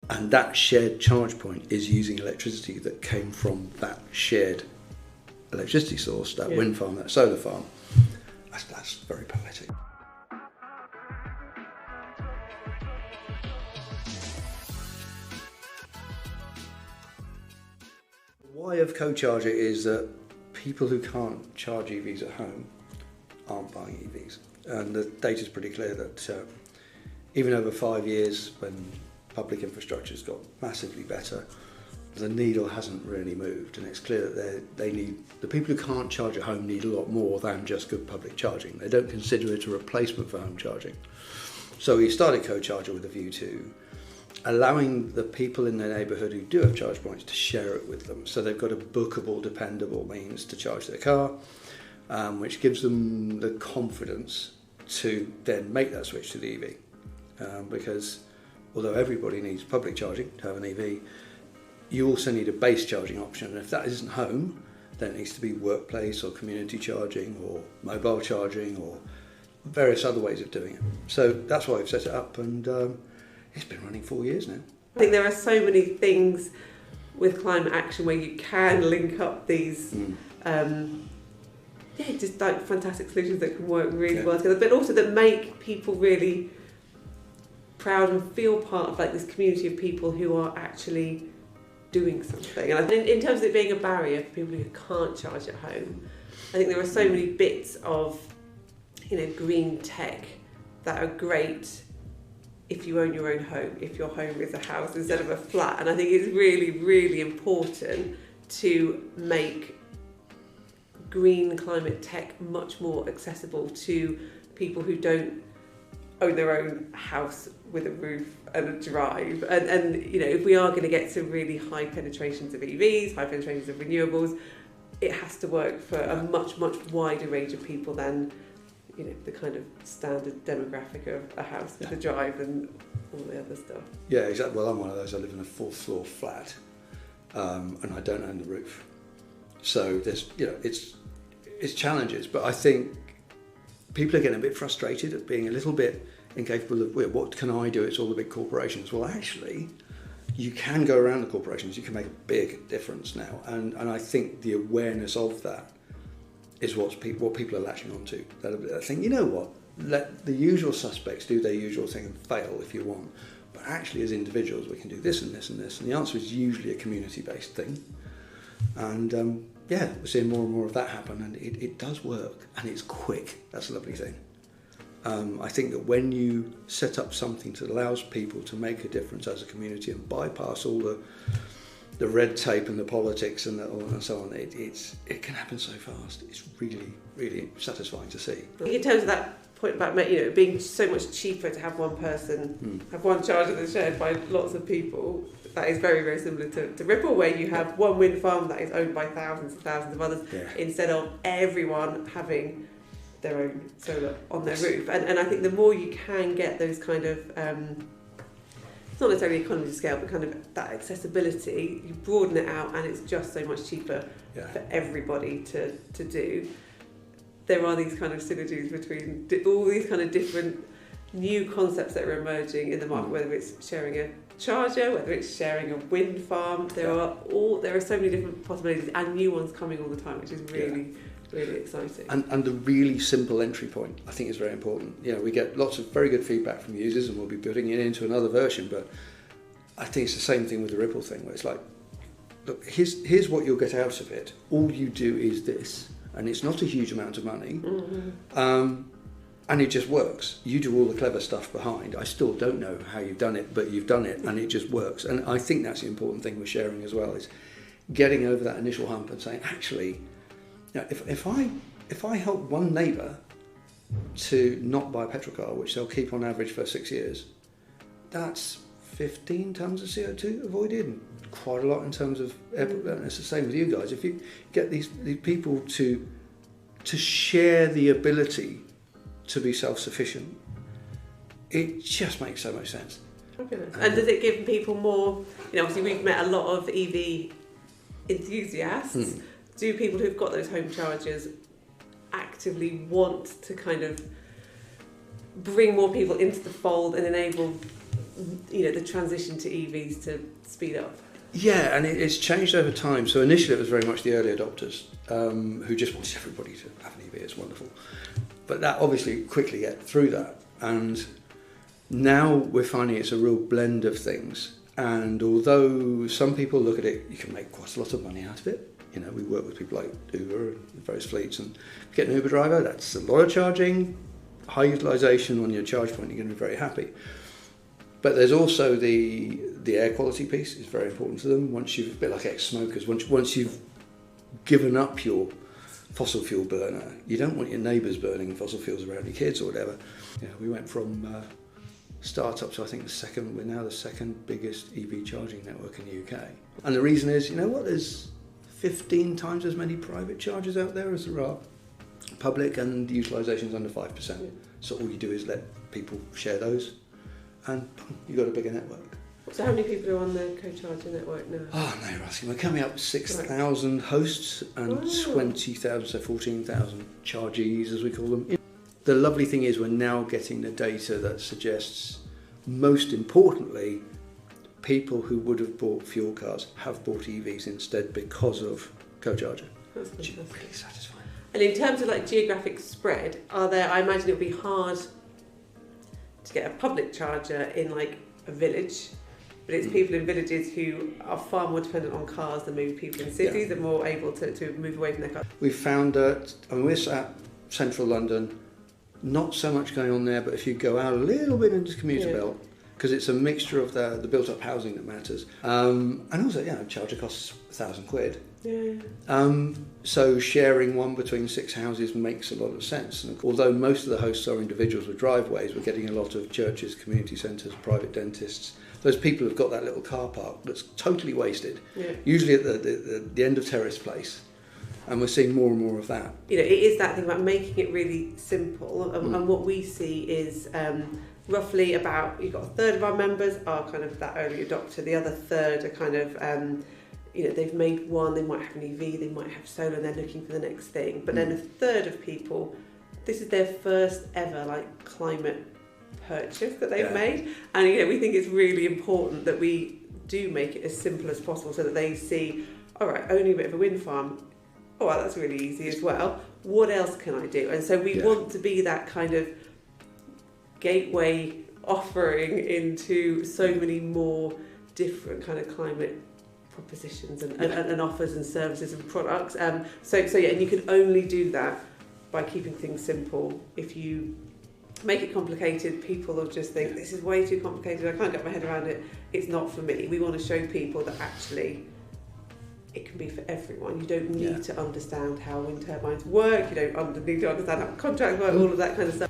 And that shared charge point is using electricity that came from that shared electricity source, that wind farm, that solar farm. That's very poetic. The why of CoCharger is that people who can't charge EVs at home aren't buying EVs. And the data is pretty clear that even over 5 years, when public infrastructure's got massively better, the needle hasn't really moved, and it's clear that they need, the people who can't charge at home need a lot more than just good public charging. They don't consider it a replacement for home charging. So we started CoCharger with a view to allowing the people in their neighbourhood who do have charge points to share it with them. So they've got a bookable, dependable means to charge their car, which gives them the confidence to then make that switch to the EV. Because although everybody needs public charging to have an EV, you also need a base charging option. And if that isn't home, then it needs to be workplace or community charging or mobile charging or various other ways of doing it. So that's why I've set it up, and it's been running 4 years now. I think there are so many things with climate action where you can link up these just like fantastic solutions that can work really well together, but also that make people really proud and feel part of like this community of people who are actually doing something. And I think in terms of it being a barrier for people who can't charge at home, I think there are so many bits of, green tech that are great if you own your own home, if your home is a house instead of a flat. And I think it's really, really important to make green climate tech much more accessible to people who don't own their own house with a roof and a drive. And if we are going to get to really high penetrations of EVs, high penetrations of renewables, it has to work for a much, much wider range of people than the kind of standard demographic of a house with a drive and all the other stuff. Yeah, exactly. Well, I'm one of those. I live in a 4th floor flat, and I don't own the roof. So there's, it's challenges, but I think people are getting a bit frustrated at being a little bit incapable of, what can I do? It's all the big corporations. Well, actually, you can go around the corporations. You can make a big difference now, and I think the awareness of that is what people are latching onto. That think, let the usual suspects do their usual thing and fail if you want, but actually as individuals we can do this and this and this, and the answer is usually a community-based thing. And we're seeing more and more of that happen, and it does work, and it's quick. That's a lovely thing. I think that when you set up something that allows people to make a difference as a community and bypass all the red tape and the politics and so on, it can happen so fast. It's really, really satisfying to see. In terms of that point about it being so much cheaper to have one person have one charger that's shared by lots of people, that is very, very similar to Ripple, where you have one wind farm that is owned by thousands and thousands of others, instead of everyone having their own solar on their roof. And I think the more you can get those kind of it's not necessarily economies of scale, but kind of that accessibility, you broaden it out and it's just so much cheaper for everybody to do. There are these kind of synergies between all these kind of different new concepts that are emerging in the market, whether it's sharing a charger, whether it's sharing a wind farm. There are so many different possibilities and new ones coming all the time, which is really really exciting. And the really simple entry point, I think, is very important. We get lots of very good feedback from users, and we'll be putting it into another version, but I think it's the same thing with the Ripple thing, where it's like, look, here's what you'll get out of it. All you do is this, and it's not a huge amount of money, and it just works. You do all the clever stuff behind. I still don't know how you've done it, but you've done it, and it just works. And I think that's the important thing with sharing as well, is getting over that initial hump and saying, actually, if I help one neighbour to not buy a petrol car, which they'll keep on average for 6 years, that's 15 tonnes of CO2 avoided, and quite a lot in terms of air. And it's the same with you guys. If you get these people to share the ability to be self-sufficient, it just makes so much sense. And does it give people more, obviously we've met a lot of EV enthusiasts. Do people who've got those home chargers actively want to kind of bring more people into the fold and enable the transition to EVs to speed up? Yeah, and it's changed over time. So initially it was very much the early adopters who just wanted everybody to have an EV. It's wonderful. But that obviously quickly get through that. And now we're finding it's a real blend of things. And although some people look at it, you can make quite a lot of money out of it. We work with people like Uber and various fleets, and get an Uber driver, that's a lot of charging, high utilisation on your charge point, you're going to be very happy. But there's also the air quality piece is very important to them. Once you've, a bit like ex-smokers, once you've given up your fossil fuel burner, you don't want your neighbours burning fossil fuels around your kids or whatever. We went from startup to I think we're now the second biggest EV charging network in the UK. And the reason is, there's 15 times as many private chargers out there as there are public, and the utilisation is under 5%. Yeah. So all you do is let people share those, and boom, you've got a bigger network. So how many people are on the CoCharger network now? Oh, no, you're asking. We're coming up with 6,000 hosts and 20,000, so 14,000 chargees, as we call them. The lovely thing is we're now getting the data that suggests, most importantly, people who would have bought fuel cars have bought EVs instead because of CoCharger. That's which is really satisfying. And in terms of geographic spread, I imagine it would be hard to get a public charger in a village, but it's people in villages who are far more dependent on cars than maybe people in cities that are more able to move away from their cars. We've found that, we're at central London, not so much going on there, but if you go out a little bit into the commuter belt, because it's a mixture of the built-up housing that matters. And also, charger costs £1,000. Yeah. So sharing one between 6 houses makes a lot of sense. And although most of the hosts are individuals with driveways, we're getting a lot of churches, community centres, private dentists. Those people have got that little car park that's totally wasted, usually at the end of Terrace Place. And we're seeing more and more of that. It is that thing about making it really simple. And what we see is roughly about, you've got a third of our members are kind of that early adopter, the other third are kind of, they've made one, they might have an EV, they might have solar, and they're looking for the next thing. But then a third of people, this is their first ever climate purchase that they've made. And we think it's really important that we do make it as simple as possible so that they see, all right, only a bit of a wind farm, oh wow, that's really easy as well. What else can I do? And so we want to be that kind of gateway offering into so many more different kind of climate propositions and offers and services and products. And you can only do that by keeping things simple. If you make it complicated, people will just think, this is way too complicated, I can't get my head around it, it's not for me. We want to show people that actually it can be for everyone. You don't need to understand how wind turbines work, you don't need to understand how contracts work, all of that kind of stuff.